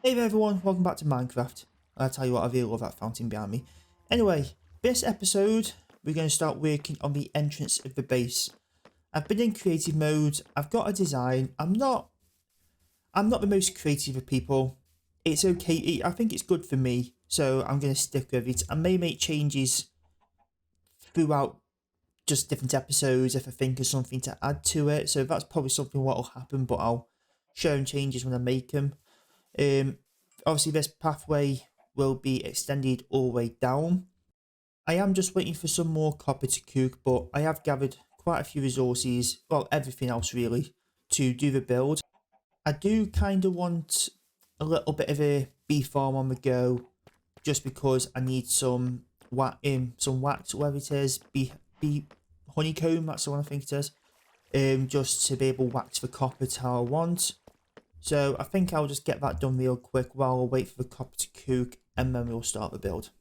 Hey there everyone, welcome back to Minecraft. I'll tell you what, I really love that fountain behind me. Anyway, this episode, we're going to start working on the entrance of the base. I've been in creative mode, I've got a design, I'm not the most creative of people. It's okay, I think it's good for me, so I'm going to stick with it. I may make changes throughout just different episodes if I think of something to add to it, so that's probably something what will happen, but I'll show changes when I make them. Obviously this pathway will be extended all the way down. I am just waiting for some more copper to cook, but I have gathered quite a few resources, well everything else really, to do the build. I do kind of want a little bit of a bee farm on the go, just because I need some wax, whatever it is, bee honeycomb, that's the one I think it is, just to be able to wax the copper to how I want. So I think I'll just get that done real quick while I wait for the copper to cook, and then we'll start the build.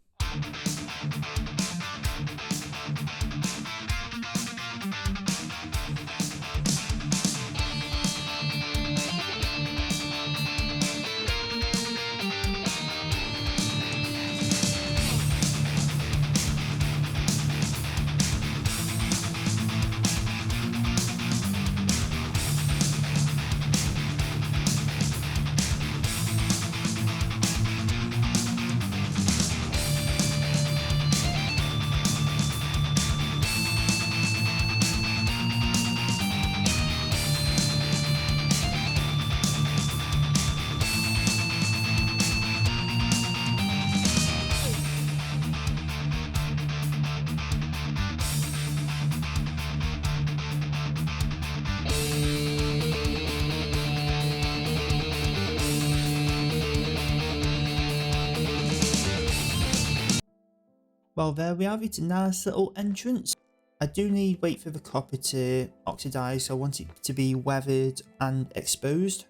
Well, there we have it, a nice little entrance. I do need to wait for the copper to oxidize, so I want it to be weathered and exposed.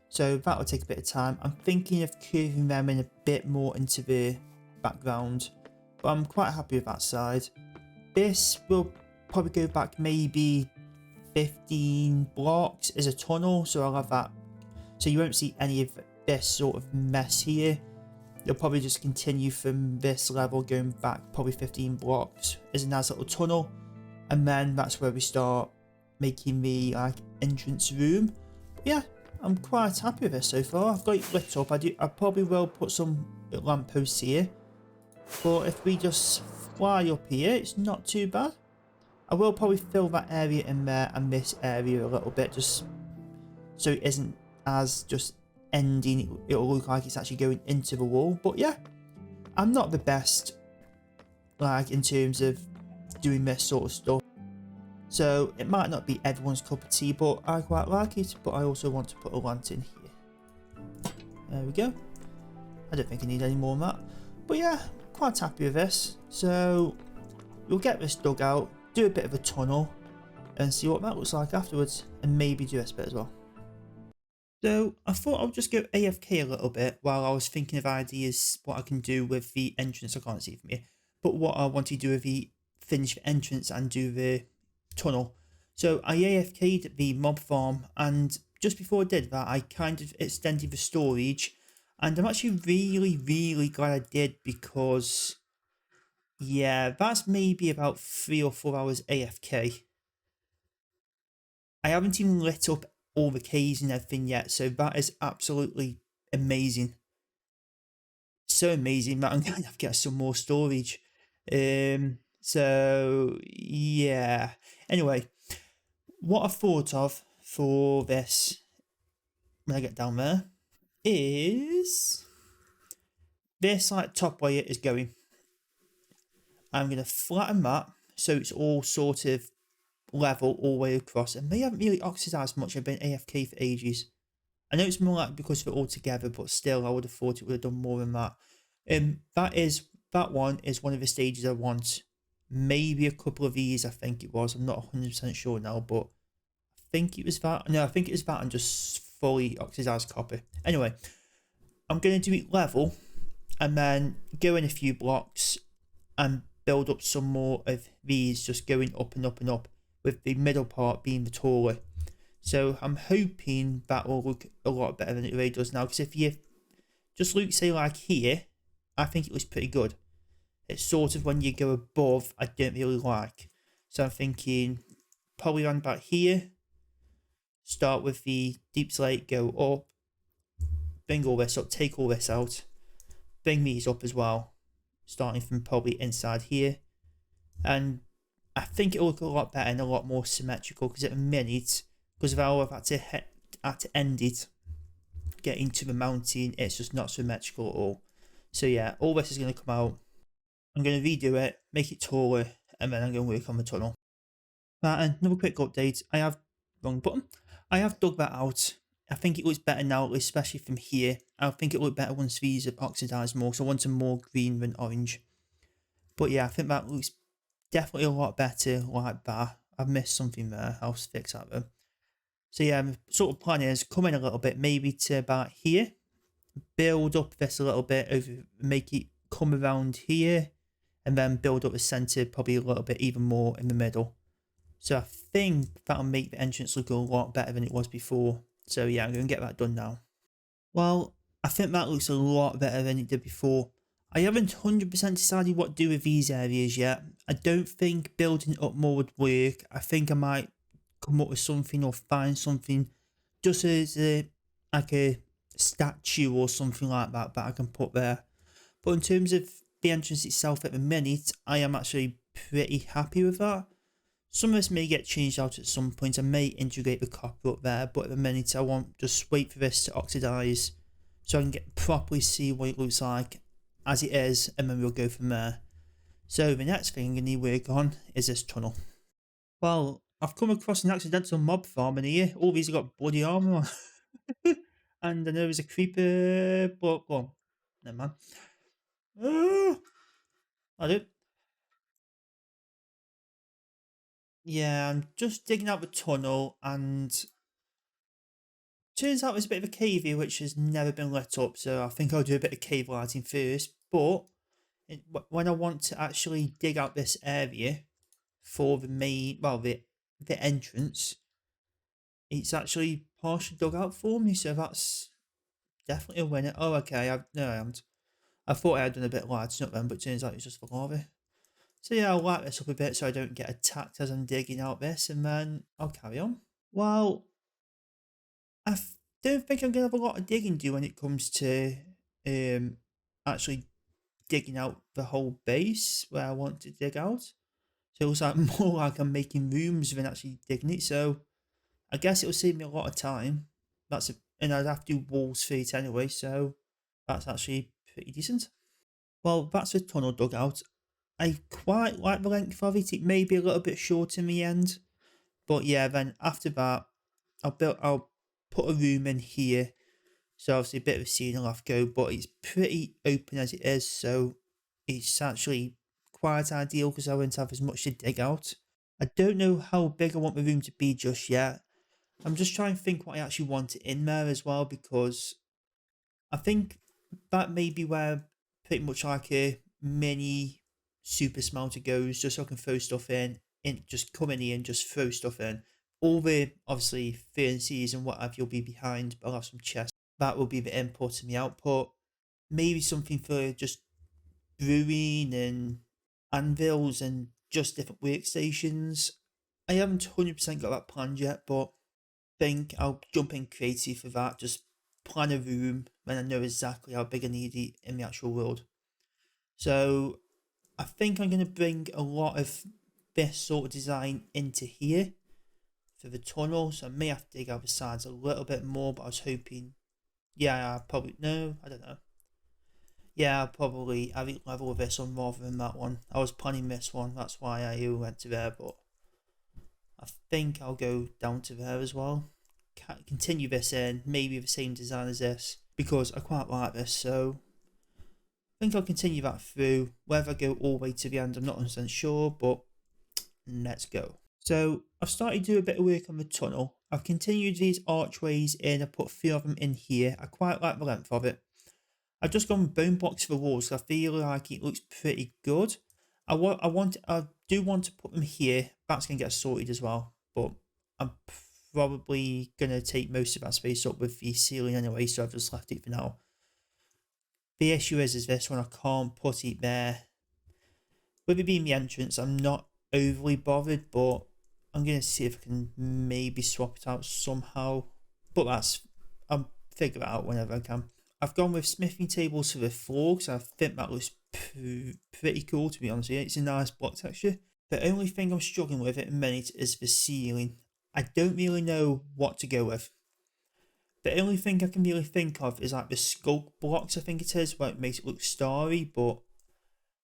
So that will take a bit of time. I'm thinking of curving them in a bit more into the background, but I'm quite happy with that side. This will probably go back maybe 15 blocks as a tunnel, so I'll have that. So you won't see any of this sort of mess here. You'll probably just continue from this level going back probably 15 blocks as a nice little tunnel, and then that's where we start making the entrance room. But yeah, I'm quite happy with this so far. I've got it lit up. I probably will put some lampposts here, but if we just fly up here, it's not too bad. I will probably fill that area in there and this area a little bit, just so it isn't as just ending. It'll look like it's actually going into the wall. But yeah, I'm not the best in terms of doing this sort of stuff, so it might not be everyone's cup of tea, but I quite like it. But I also want to put a lantern here. There we go. I don't think I need any more than that, but yeah, quite happy with this. So we'll get this dug out, do a bit of a tunnel, and see what that looks like afterwards, and maybe do this bit as well. So I thought I'll just go AFK a little bit while I was thinking of ideas what I can do with the entrance. I can't see it from here, but what I want to do with the finished entrance and do the tunnel. So I AFK'd the mob farm, and just before I did that, I kind of extended the storage, and I'm actually really glad I did, because yeah, that's maybe about 3 or 4 hours AFK. I haven't even lit up all the keys and everything yet, so that is absolutely amazing. So amazing that I'm going to have to get some more storage. So yeah, anyway, what I thought of for this when I get down there is this top layer is going. I'm going to flatten that so it's all sort of level all the way across, and they haven't really oxidized much. I've been AFK for ages. I know it's more like because of it all together, but still I would have thought it would have done more than that. That one is one of the stages I want. Maybe a couple of these, I think it was. I'm not 100% sure now, but I think it was that. No, I think it was that and just fully oxidized copper. Anyway, I'm going to do it level and then go in a few blocks and build up some more of these, just going up and up and up, with the middle part being the taller. So I'm hoping that will look a lot better than it really does now, because if you Just look, say like here, I think it looks pretty good. It's sort of when you go above, I don't really like. So I'm thinking probably around about here. Start with the deep slate, go up, bring all this up, take all this out, bring these up as well, starting from probably inside here. And I think it'll look a lot better and a lot more symmetrical because at the minute, because of how I've had to end it, getting to the mountain, it's just not symmetrical at all. So yeah, all this is going to come out. I'm going to redo it, make it taller, and then I'm going to work on the tunnel. Right, another quick update. Wrong button. I have dug that out. I think it looks better now, especially from here. I think it looked better once these are oxidised more, so I want some more green than orange. But yeah, I think that looks definitely a lot better like that. I've missed something there. I'll fix that though. So yeah, sort of plan is come in a little bit, maybe to about here. Build up this a little bit, make it come around here. And then build up the centre probably a little bit even more in the middle. So I think that'll make the entrance look a lot better than it was before. So yeah, I'm going to get that done now. Well, I think that looks a lot better than it did before. I haven't 100% decided what to do with these areas yet. I don't think building up more would work. I think I might come up with something or find something just as like a statue or something like that I can put there. But in terms of the entrance itself at the minute, I am actually pretty happy with that. Some of this may get changed out at some point. I may integrate the copper up there, but at the minute I want just wait for this to oxidise so I can properly see what it looks like as it is, and then we'll go from there. So the next thing I'm going to work on is this tunnel. Well, I've come across an accidental mob farm in here. All these have got bloody armour on. And I know there's a creeper, but go on. Never mind. I do. Yeah, I'm just digging out the tunnel, and turns out there's a bit of a cave here which has never been lit up, so I think I'll do a bit of cave lighting first. But when I want to actually dig out this area for the main, well, the entrance, it's actually partially dug out for me, so that's definitely a winner. Oh, okay, no, I haven't. I thought I had done a bit of lighting up then, but it turns out it's just for lava. So yeah, I'll light this up a bit so I don't get attacked as I'm digging out this, and then I'll carry on. Well, I don't think I'm going to have a lot of digging to do when it comes to actually digging out the whole base where I want to dig out. So it looks like more like I'm making rooms than actually digging it. So I guess it'll save me a lot of time. And I'd have to do walls for it anyway, so that's actually pretty decent. Well, that's a tunnel dug out. I quite like the length of it. It may be a little bit short in the end, but yeah. Then after that, I'll put a room in here. So obviously a bit of a ceiling off go, but it's pretty open as it is, so it's actually quite ideal because I won't have as much to dig out. I don't know how big I want the room to be just yet. I'm just trying to think what I actually want in there as well, because I think that may be where pretty much like a mini super smelter goes, just so I can throw stuff in just come in here and just throw stuff in. All the obviously furnaces and what have you'll be behind, but I'll have some chests. That will be the input and the output. Maybe something for just brewing and anvils and just different workstations. I haven't 100% got that planned yet, but think I'll jump in creative for that. Just plan a room when I know exactly how big I need it in the actual world. So I think I'm going to bring a lot of this sort of design into here for the tunnel. So I may have to dig out the sides a little bit more, but I was hoping, yeah, I don't know. Yeah, I'll probably have it level with this one rather than that one. I was planning this one, that's why I went to there, but I think I'll go down to there as well. Continue this in, maybe the same design as this, because I quite like this, so I think I'll continue that through. Whether I go all the way to the end, I'm not 100% sure, but let's go. So I've started to do a bit of work on the tunnel. I've continued these archways in, I put 3 of them in here. I quite like the length of it. I've just gone with bone blocks for the walls, so I feel like it looks pretty good. I do want to put them here. That's going to get sorted as well, but I'm probably going to take most of that space up with the ceiling anyway, so I've just left it for now. The issue is this one, I can't put it there. With it being the entrance, I'm not overly bothered, but I'm going to see if I can maybe swap it out somehow. But I'll figure it out whenever I can. I've gone with smithing tables for the floor because I think that looks pretty cool, to be honest with you. It's a nice block texture. The only thing I'm struggling with at the minute is the ceiling. I don't really know what to go with. The only thing I can really think of is like the sculpt blocks, I think it is, where it makes it look starry, but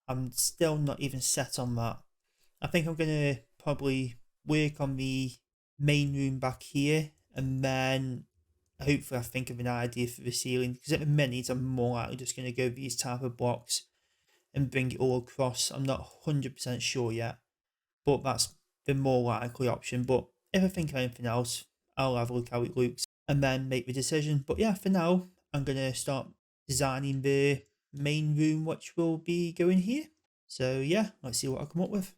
I'm still not even set on that. I think I'm going to probably work on the main room back here, and then hopefully I think of an idea for the ceiling, because at the minute I'm more likely just going to go these type of blocks and bring it all across. I'm not 100% sure yet, but that's the more likely option. But if I think of anything else, I'll have a look how it looks and then make the decision. But yeah, for now, I'm going to start designing the main room, which will be going here. So yeah, let's see what I come up with.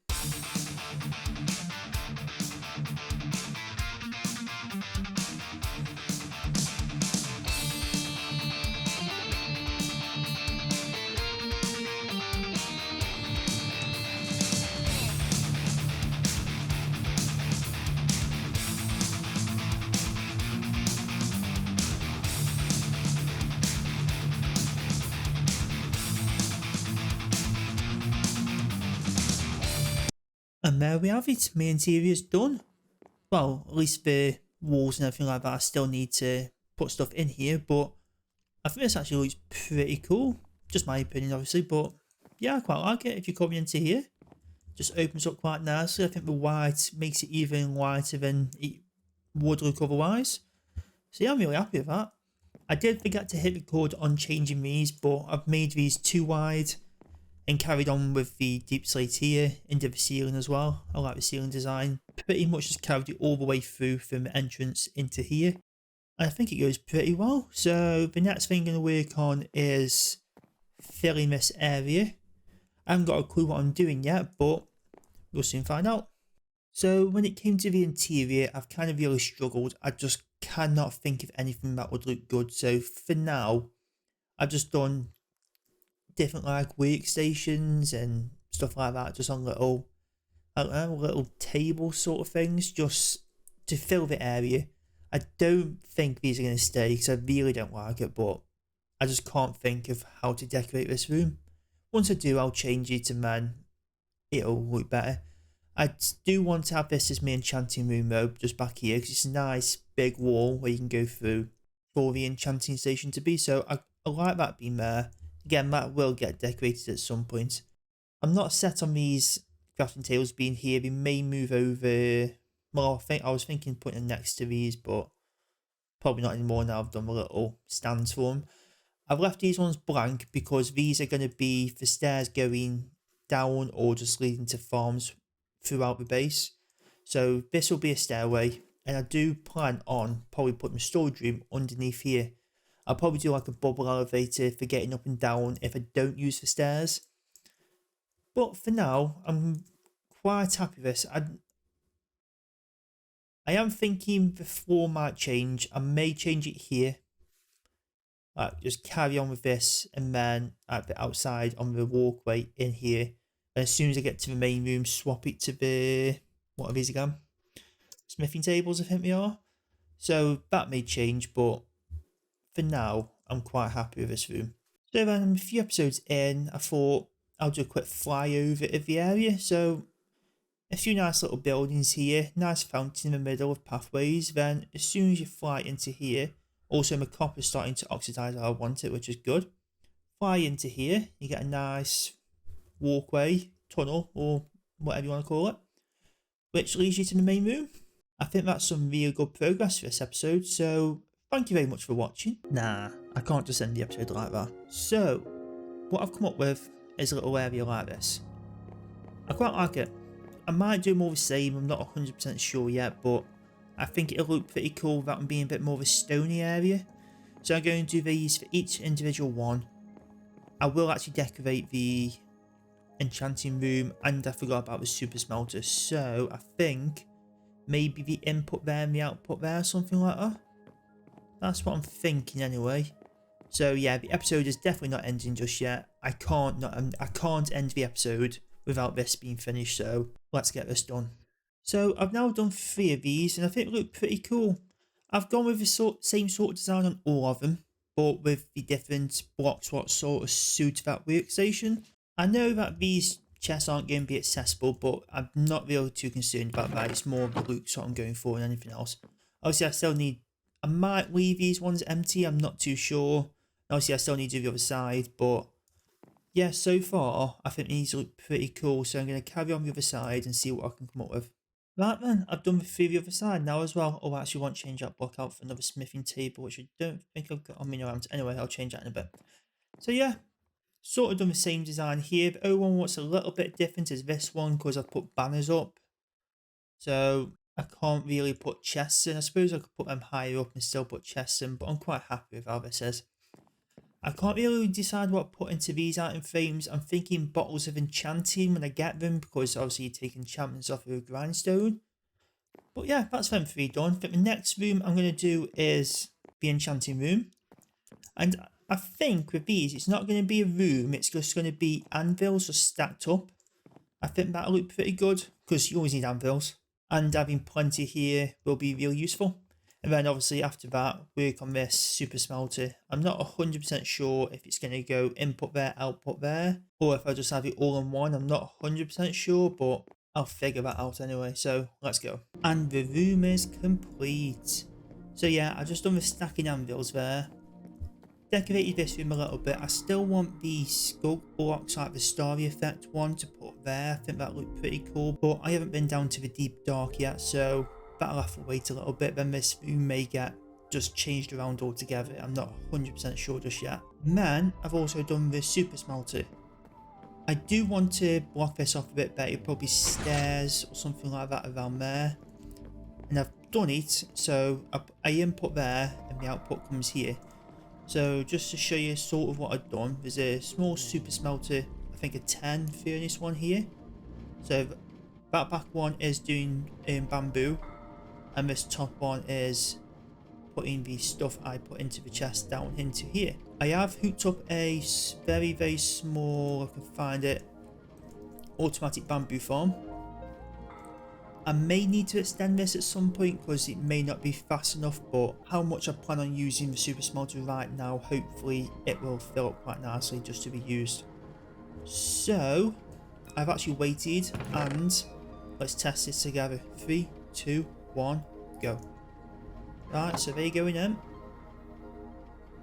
And there we have it, my interior is done. Well, at least the walls and everything like that, I still need to put stuff in here, but I think this actually looks pretty cool. Just my opinion, obviously, but yeah, I quite like it. If you come into here, just opens up quite nicely. I think the white makes it even lighter than it would look otherwise. So yeah, I'm really happy with that. I did forget to hit record on changing these, but I've made these too wide and carried on with the deep slate here into the ceiling as well. I like the ceiling design. Pretty much just carried it all the way through from the entrance into here. And I think it goes pretty well. So the next thing I'm going to work on is filling this area. I haven't got a clue what I'm doing yet, but we'll soon find out. So when it came to the interior, I've kind of really struggled. I just cannot think of anything that would look good. So for now, I've just done different like workstations and stuff like that, just on little, I don't know, little table sort of things, just to fill the area. I don't think these are going to stay because I really don't like it, but I just can't think of how to decorate this room. Once I do, I'll change it and then it'll look better. I do want to have this as my enchanting room though, just back here, because it's a nice big wall where you can go through for the enchanting station to be, so I like that being there. Again, that will get decorated at some point. I'm not set on these crafting tables being here. They may move over. Well, I was thinking putting them next to these, but probably not anymore now I've done the little stands for them. I've left these ones blank because these are going to be for stairs going down or just leading to farms throughout the base. So this will be a stairway, and I do plan on probably putting a storage room underneath here. I'll probably do like a bubble elevator for getting up and down if I don't use the stairs. But for now, I'm quite happy with this. I am thinking the floor might change. I may change it here. Just carry on with this, and then at the outside on the walkway in here. And as soon as I get to the main room, swap it to the, what are these again? Smithing tables, I think they are. So that may change, but for now, I'm quite happy with this room. So then, I'm a few episodes in, I thought I'll do a quick flyover of the area. So a few nice little buildings here, nice fountain in the middle of pathways. Then as soon as you fly into here, also my copper's starting to oxidize how I want it, which is good. Fly into here, you get a nice walkway, tunnel, or whatever you want to call it, which leads you to the main room. I think that's some really good progress for this episode, so thank you very much for watching. Nah, I can't just end the episode like that. So, what I've come up with is a little area like this. I quite like it. I might do more of the same, I'm not 100% sure yet, but I think it'll look pretty cool without them being a bit more of a stony area. So I'm going to do these for each individual one. I will actually decorate the enchanting room, and I forgot about the super smelter, so I think maybe the input there and the output there, something like that. That's what I'm thinking anyway. So yeah, the episode is definitely not ending just yet. I can't end the episode without this being finished, so let's get this done. So I've now done 3 of these and I think they look pretty cool. I've gone with the same sort of design on all of them, but with the different blocks what sort of suit that workstation. I know that these chests aren't going to be accessible, but I'm not really too concerned about that. It's more of the looks what I'm going for than anything else. Obviously I might leave these ones empty, I'm not too sure. Obviously I still need to do the other side, but yeah, so far I think these look pretty cool, so I'm going to carry on the other side and see what I can come up with. Right then, I've done the other side now as well. Oh, I actually want to change that block out for another smithing table, which I don't think I've got on me around. Anyway, I'll change that in a bit. So yeah, sort of done the same design here. The one what's a little bit different is this one because I've put banners up. So I can't really put chests in. I suppose I could put them higher up and still put chests in, but I'm quite happy with how this is. I can't really decide what to put into these item frames. I'm thinking bottles of enchanting when I get them, because obviously you take enchantments off of a grindstone. But yeah, that's them 3 done. I think the next room I'm going to do is the enchanting room. And I think with these, it's not going to be a room, it's just going to be anvils just stacked up. I think that'll look pretty good, because you always need anvils. And having plenty here will be really useful. And then obviously after that, work on this super smelter. I'm not 100% sure if it's going to go input there, output there, or if I just have it all in one. I'm not 100% sure, but I'll figure that out anyway. So let's go. And the room is complete. So yeah, I've just done the stacking anvils there. Decorated this room a little bit. I still want the sculk blocks, like the starry effect one, to put there. I think that looked pretty cool, but I haven't been down to the deep dark yet, so that'll have to wait a little bit. Then this room may get just changed around altogether. I'm not 100% sure just yet. And then I've also done the super smelter. I do want to block this off a bit better, probably stairs or something like that around there. And I've done it, so I input there and the output comes here. So just to show you sort of what I've done, there's a small super smelter, I think a 10 furnace one here. So that back one is doing bamboo, and this top one is putting the stuff I put into the chest down into here. I have hooked up a very small, I can find it, automatic bamboo farm. I may need to extend this at some point because it may not be fast enough, but how much I plan on using the super smelter right now, hopefully it will fill up quite nicely just to be used. So I've actually waited, and let's test this together. 3, 2, 1, go. Right, so they're going in.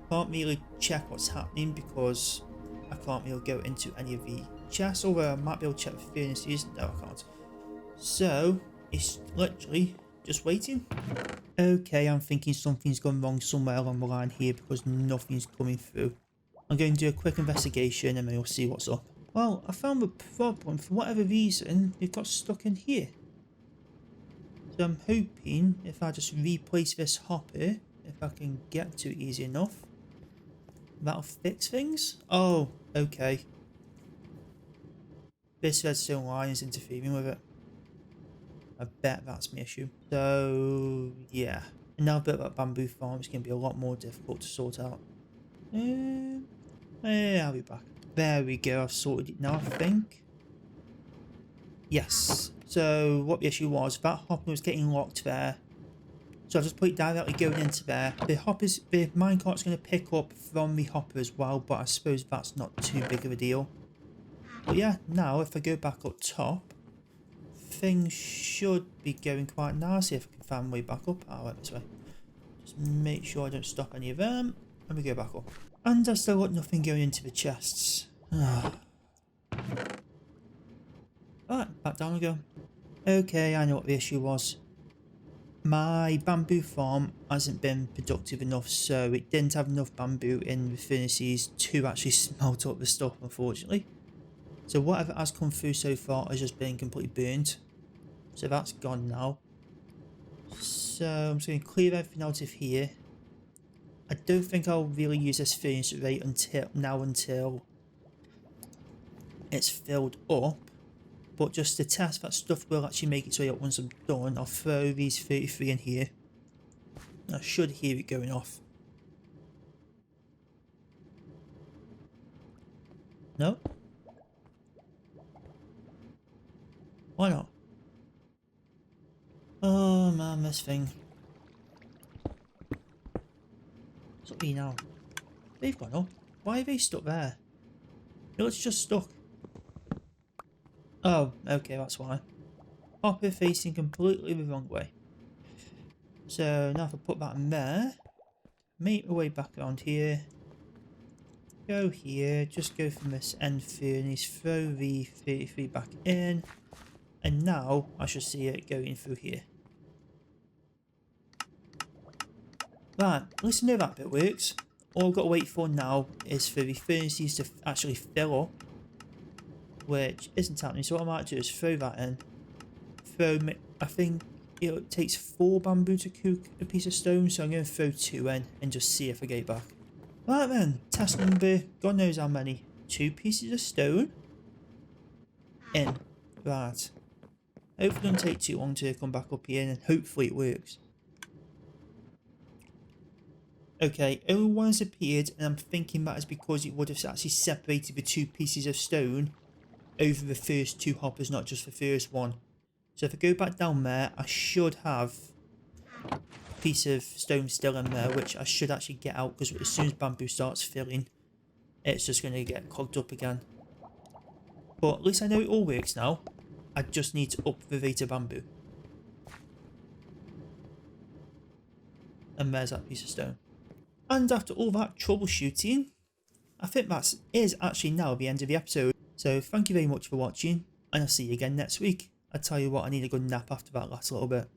Can't really check what's happening because I can't really go into any of the chests, although I might be able to check the furnaces. No, I can't. So it's literally just waiting. Okay, I'm thinking something's gone wrong somewhere along the line here because nothing's coming through. I'm going to do a quick investigation and then we'll see what's up. Well, I found the problem. For whatever reason, it got stuck in here. So I'm hoping if I just replace this hopper, if I can get to it easy enough, that'll fix things. Oh, okay. This redstone line is interfering with it. I bet that's my issue. So yeah, and now a bit about bamboo farm is going to be a lot more difficult to sort out. I'll be back. There we go, I've sorted it now, I think. Yes. So what the issue was, that hopper was getting locked there. So I've just put it directly going into there. The minecart's going to pick up from the hopper as well, but I suppose that's not too big of a deal. But yeah, now if I go back up top, things should be going quite nicely if I can find my way back up. I went this way. Just make sure I don't stop any of them. And we go back up. And I've still got nothing going into the chests. Alright, back down we go. Okay, I know what the issue was. My bamboo farm hasn't been productive enough, so it didn't have enough bamboo in the furnaces to actually smelt up the stuff, unfortunately. So whatever has come through so far has just been completely burnt. So that's gone now. So I'm just going to clear everything out of here. I don't think I'll really use this furnace rate until it's filled up. But just to test that stuff will actually make its way up once I'm done, I'll throw these 33 in here. I should hear it going off. No? Why not? Oh man, this thing. What's up here now? They've gone up. Why are they stuck there? It looks just stuck. Oh, okay, that's why. Hopper facing completely the wrong way. So now if I put that in there, make my way back around here, go here, just go from this end furnace, throw the 33 back in, and now I should see it going through here. Right, at least I know that bit works. All I've got to wait for now is for the furnaces to actually fill up, which isn't happening, so what I might do is throw that in. I think it takes 4 bamboo to cook a piece of stone, so I'm going to throw 2 in and just see if I get it back. Right then, test number, God knows how many. 2 pieces of stone in. Right. Hopefully it doesn't take too long to come back up here and hopefully it works. Okay, only one has appeared and I'm thinking that is because it would have actually separated the 2 pieces of stone over the first 2 hoppers, not just the first one. So if I go back down there, I should have a piece of stone still in there, which I should actually get out because as soon as bamboo starts filling, it's just going to get clogged up again. But at least I know it all works now. I just need to up the rate of bamboo. And there's that piece of stone. And after all that troubleshooting, I think that is actually now the end of the episode. So thank you very much for watching, and I'll see you again next week. I tell you what, I need a good nap after that last little bit.